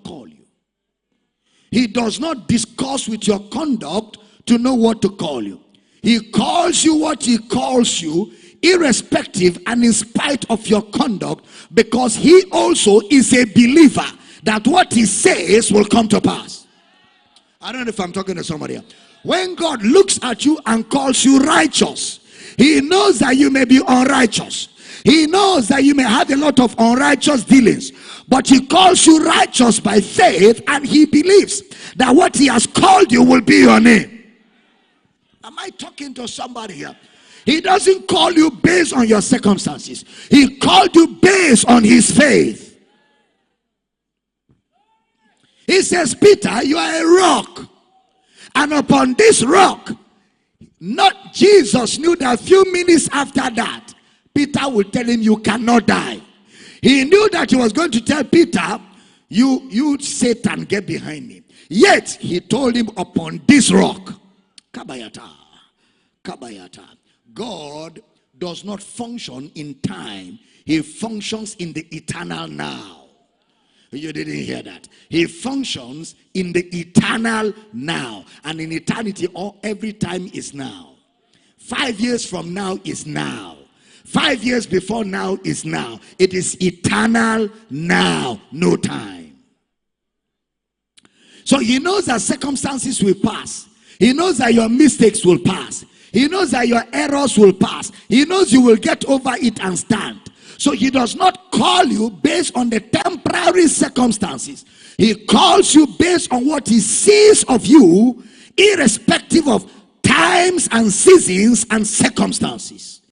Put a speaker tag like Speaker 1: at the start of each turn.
Speaker 1: call you. He does not discuss with your conduct to know what to call you. He calls you what he calls you, irrespective and in spite of your conduct, because he also is a believer that what he says will come to pass. I don't know if I'm talking to somebody else. When God looks at you and calls you righteous, he knows that you may be unrighteous. He knows that you may have a lot of unrighteous dealings, but he calls you righteous by faith, and he believes that what he has called you will be your name. Am I talking to somebody here? He doesn't call you based on your circumstances. He called you based on his faith. He says, Peter, you are a rock. And upon this rock, not Jesus knew that a few minutes after that, Peter would tell him, you cannot die. He knew that he was going to tell Peter, you Satan, get behind me. Yet, he told him, upon this rock. Kabayata. Kabayata. God does not function in time. He functions in the eternal now. You didn't hear that. He functions in the eternal now. And in eternity, every time is now. 5 years from now is now. 5 years before now is now. It is eternal now, no time. So he knows that circumstances will pass. He knows that your mistakes will pass. He knows that your errors will pass. He knows you will get over it and stand. So he does not call you based on the temporary circumstances. He calls you based on what he sees of you, irrespective of times and seasons and circumstances.